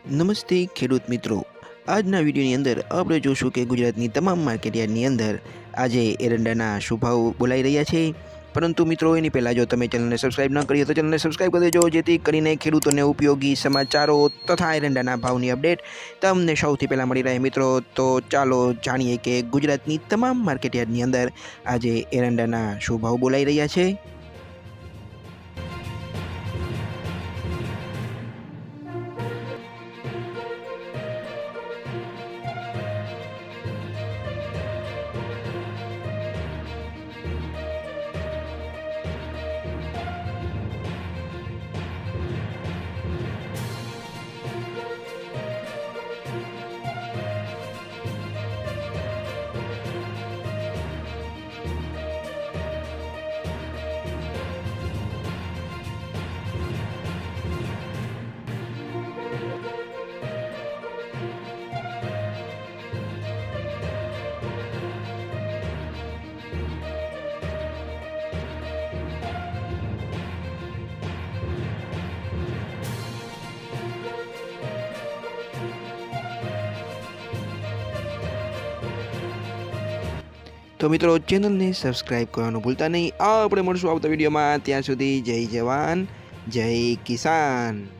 નમસ્તે ખેડૂત મિત્રો, આજના વિડીયોની અંદર આપણે જોશું કે ગુજરાતની તમામ માર્કેટયાર્ડની અંદર આજે એરંડાના શું ભાવ બોલાઈ રહ્યા છે। પરંતુ મિત્રો એની પહેલાં જો તમે ચેનલને સબસ્ક્રાઇબ ન કરી હોય તો ચેનલને સબસ્ક્રાઇબ કરી દેજો, જેથી કરીને ખેડૂતોને ઉપયોગી સમાચારો તથા એરંડાના ભાવની અપડેટ તમને સૌથી પહેલાં મળી રહે। મિત્રો તો ચાલો જાણીએ કે ગુજરાતની તમામ માર્કેટયાર્ડની અંદર આજે એરંડાના શું ભાવ બોલાઈ રહ્યા છે। તો મિત્રો ચેનલને સબસ્ક્રાઇબ કરવાનું ભૂલતા નહીં। આપણે મળશું આવતા વિડીયોમાં, ત્યાં સુધી જય જવાન જય કિસાન।